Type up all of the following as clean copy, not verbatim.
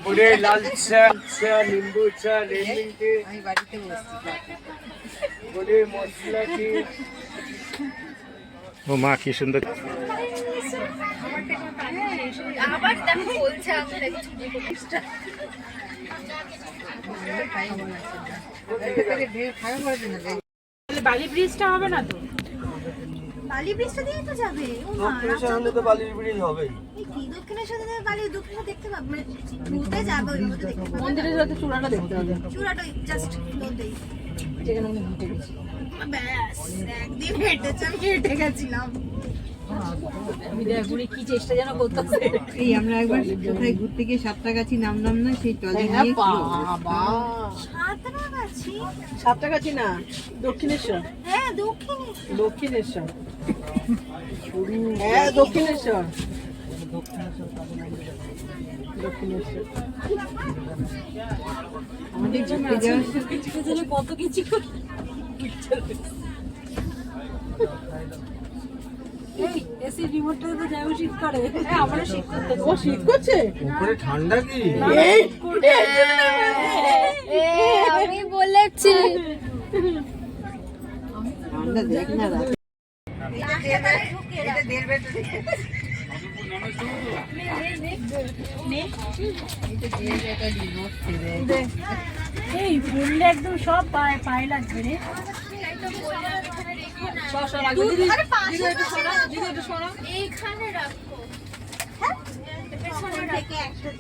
পুরে লাল চা, চা, নিম্বু চা, লেমন টি, আমি বাড়িতে বসছি। পুরে মশলা টি। ও মা কি সুন্দর। আবার দেখো বলছে আমি দেখি বালি ব্রিজটা হবে না তো? বালি ব্রিজটা দিয়ে তো যাবে। ও মা, দক্ষিণেশ্বর হলে তো বালির ব্রিজ হবেই। এই কি দক্ষিণেশ্বর থেকে বালি দক্ষিণেশ্বর দেখতে পাবে, মানে ঘুরতে যাবে ওই মধ্যে দেখতে পাবে। মন্দিরের সাথে চূড়াটা দেখতে হবে, চূড়াটা জাস্ট মধ্যেই। যেখানে আমি হেঁটে গেছি। ব্যাস একদিন হেঁটেছে, আমি হেঁটে গেছিলাম। বিদ্যাপুরে কি চেষ্টা যেন করতেছে। এই আমরা একবার কোথায় ঘুরতে গিয়ে সাতটাগাছি নামলাম না, সেই ট্রলি নিয়ে বাবা সাঁতরাগাছি? সাতটাগাছি না, দক্ষিণেশ্বর। হ্যাঁ দক্ষিণেশ্বর। দক্ষিণেশ্বর হ্যাঁ দক্ষিণেশ্বর দক্ষিণেশ্বর আমাদের ঘুরতে যাওয়া কত কিছু এই এসি রিমোটটা তো যাই শীত করে। হ্যাঁ আমারও শীত করতে। ও শীত করছে উপরে ঠান্ডা কি? আমি বলেছি ঠান্ডা দেখ না রাত এই বললে একদম সব পায়ে পায়ে লাগবে রে। এইখানে রাখো। হ্যাঁ পেছনে রেখে একটা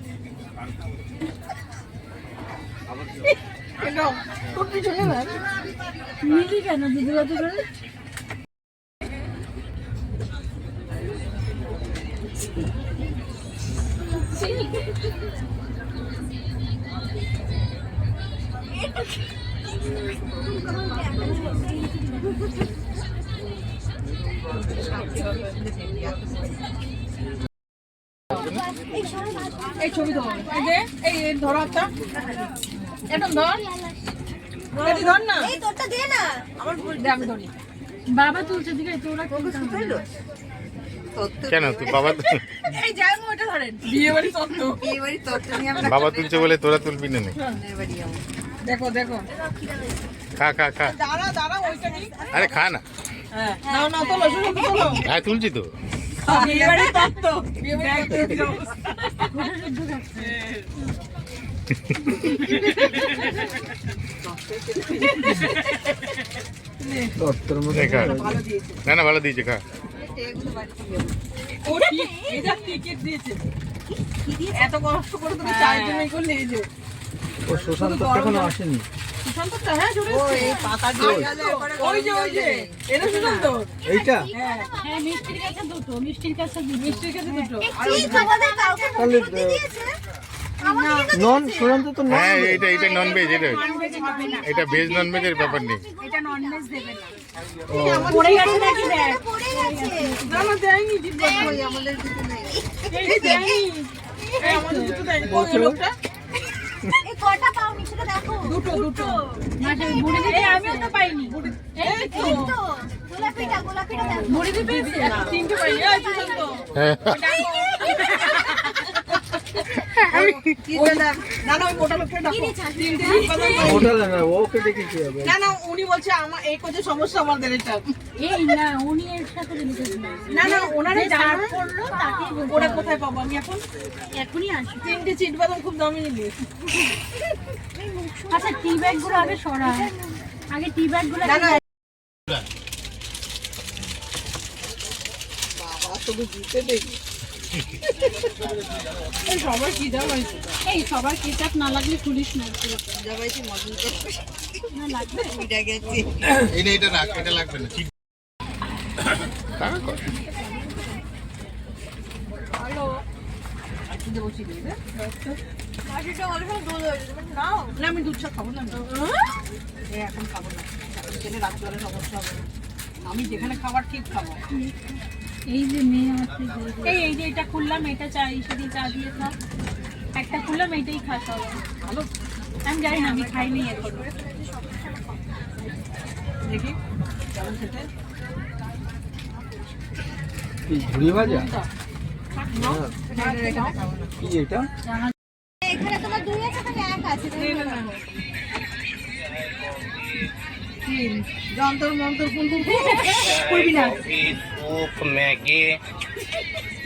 মিলি কেন দিদি কত করে? এই ছবি ধর এই যে এই ধর একটা এখন ধর এই ধর না এই তোরটা দে না। আমার দে আমি ধরি বাবা তুলছে দিকে তোরা কেন তুই বাবা এই যাই ওটা ধরেন বিয়ে বাড়ি তত্ত্ব বিয়ে বাড়ি তত্ত্ব নিয়ে আমরা বাবা তুলছে বলে তোরা তুলবি না? দেখো দেখো খা খা খা। দাঁড়া দাঁড়া ওইটা নিই আরে খা না। হ্যাঁ নাও নাও তোলো শুরু তোলো হ্যাঁ তুলছি তো। বিয়ে বাড়ি তত্ত্ব বিয়ে বাড়ি তত্ত্ব দত্তর মতো খা। ভালো দিয়েছে না না ভালো দিয়েছে খা। ও ঠিক এটা টিকেট দিয়েছে এত কষ্ট করে তুমি চারজনই করলে এই যে ও সুশান্ত এখনো আসেনি। সুশান্তটা হ্যাঁ জুড়ে ও এই পাতা দিয়ে গেল ওই যে এটা সুশান্ত এইটা হ্যাঁ হ্যাঁ মিষ্টির কাছে দুটো, মিষ্টির কাছে দুটো, মিষ্টির কাছে দুটো আর ঠিক আমাদের কাউকে তাহলে বলতে দিয়েছে। আমাকে নন সুশান্ত তো নন। হ্যাঁ এটা নন ভেজ, এটা ভেজ নন ভেজের ব্যাপার নেই। এটা ননভেজ দেবে না। আমার পড়ে গেছে নাকি দেখ। পড়ে গেছে। না না দেয়নি দিব্যা কই আমাদের কিছু নেই এই দেয়নি এই আমাদের কিছু দেয়নি কই লোকটা এই কটা পাওনি সেটা দেখো। দুটো দুটো না সে বুড়ি দিদি আমিও তো পাইনি। এই এই তো গোলাপিটা দেখো। বুড়ি দিদি পেয়েছে। তিনটে পাইনি এই সুশান্ত হ্যাঁ না না ওই মোটা লোকটা ডাকো তিনটে ওটা না ওকে দেখে কি হবে? না না উনি বলছে আমার এই কোচে সমস্যা আমাদের এটা এই না উনি এর সাথে রিলেটেড না। না না ওনারে জানা পড়লো তাকেই বলতে ওরা হবে। কোথায় পাবো আমি এখন এখনই আসি। তিনটে চিট বাদাম খুব দামি নিলি আচ্ছা টি ব্যাগ গুলো আগে সরা, আগে টি ব্যাগ গুলো না না বাবা শুধু দিতে দেখি এই সবার কি দাম আছে এই সবার কেচাপ না লাগলে খুলিস না। যাবাইছি মজুদ না লাগবে। এটা গেছে এটা রাখ, এটা লাগবে না। হ্যালো আজকে বসি দিই না মাটিটা অনেক দোল হয়ে যাবে নাও না আমি দুধ চা খাবো না এই এখন খাবো না খেলে রাত্রে সমস্যা হবে আমি যেখানে খাবার ঠিক খাবো এই যে মেয়ে আমার এই যে এটা খুললাম, এটা চা সেদিন চা দিয়ে খা। একটা খুললাম এটাই খা সব। ভালো আমি জানি না, আমি খাইনি এখনো। দেখি কেমন খেতে কি ঝুড়ি ভাজা? না এটা খাবো না কি এটা? দুই আছে তাহলে এক আছে যন্তর মন্তর কোন করবি না सूप मैगी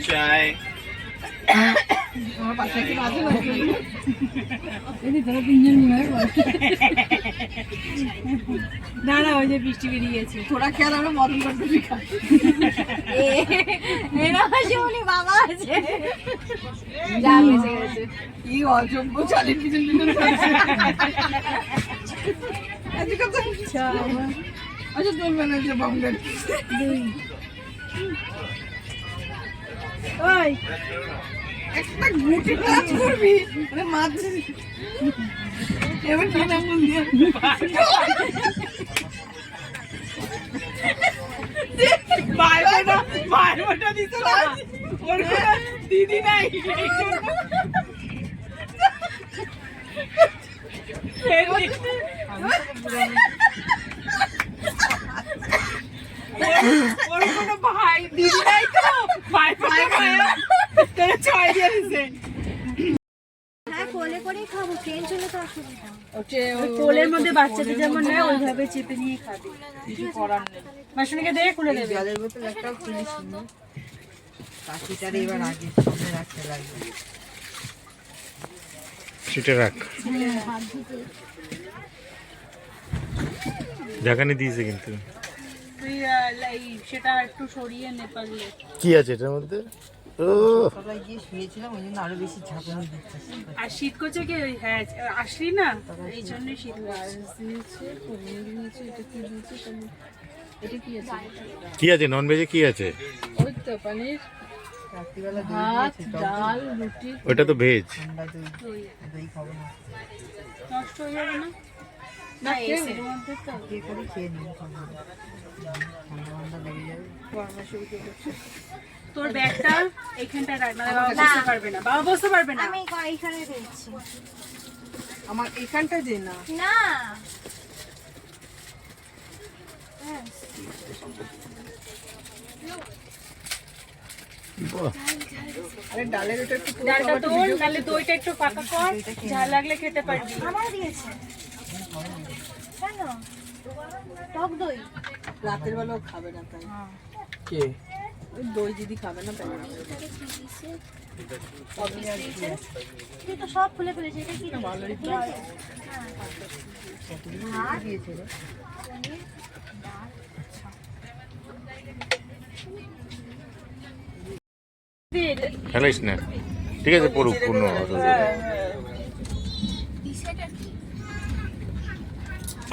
चाय আমার পাশে কি আছে না না না ওই যে বৃষ্টি বেরিয়ে গেছে তোরা খেয়াল আমরা মদন করতে শিখা উনি বাবা আছে যা বেঁচে গেছে কি অযোগ্য চালের পিছন পিছন আচ্ছা তোর ম্যানেজার বামগান ওই একটা গুটি কাজ করবি মানে মাছ এবার কি নাম বল দিয়া বাইরেটা দিতে না ওর দিদি নাই ওর কোনো ভাই দিদি নাই তো ভাই তোরা ছয় দিয়ে দিছে হ্যাঁ কোলে করেই খাবো ট্রেন চলে তো অসুবিধা ওই কোলের মধ্যে বাচ্চাদের যেমন নেয় ওইভাবে চেপে নিয়ে খাবে কিছু করার নেই মাসুনিকে দেখে খুলে দেবে জলের বোতল একটাও কিনিস না কাশিটার এবার আগে সামনে রাখতে লাগবে সিটে রাখ ঝাঁকানি দিয়েছে কিন্তু তুই সেটা একটু সরিয়ে নে পারলে কি আছে এটার মধ্যে ও সবাই গিয়ে শুয়েছিলাম ওই জন্য আরো বেশি ঝাঁপানো দিচ্ছে আর শীত করছে কি ওই হ্যাঁ আসলি না এই জন্যই শীত কি আছে নন ভেজে কি আছে ওই তো পানির রাত্রিবেলা ডাল রুটি ওটা তো ভেজ ঠান্ডা দই দই খাবো না নষ্ট হয়ে যাবে না না এসের মধ্যে তো কে করে খেয়ে নিই ঠান্ডা ঠান্ডা লেগে যাবে গরমে শুরু করে তোর ব্যাগটা এইখানটায় রাখ না বাবা বসতে পারবে না বাবা বসতে পারবে না আমি এইখানে দিচ্ছি আমার এখানটা দে না না আরে ডালের ওটা একটু ডালটা তোল তাহলে দইটা একটু পাকা কর ঝাল লাগলে খেতে পারবি আমার দিয়েছে কেন টক দই রাতের বেলাও খাবে না তাই কে ওই দই দিদি খাবে না তাই তুই তো সব খুলে ফেলেছি এটা কি ভালোই তো দিয়েছে রে ফেলাইস না ঠিক আছে পড়ুক পূর্ণ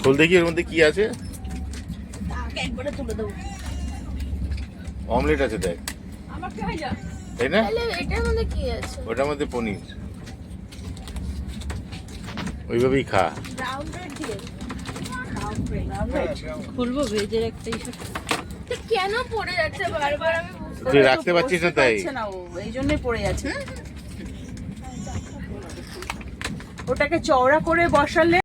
খোল দেখি এর মধ্যে কি আছে একবারে তুলে দেবো অমলেট আছে দেখ তাই না এটার মধ্যে কি আছে ওটার মধ্যে পনির ওইভাবেই খা ব্রাউন ব্রেড দিয়ে খুলবো ভেজের একটা কেন পড়ে যাচ্ছে বারবার আমি তুই রাখতে পারছিস না তাই না ও এই জন্যই পড়ে যাচ্ছে ওটাকে চওড়া করে বসালে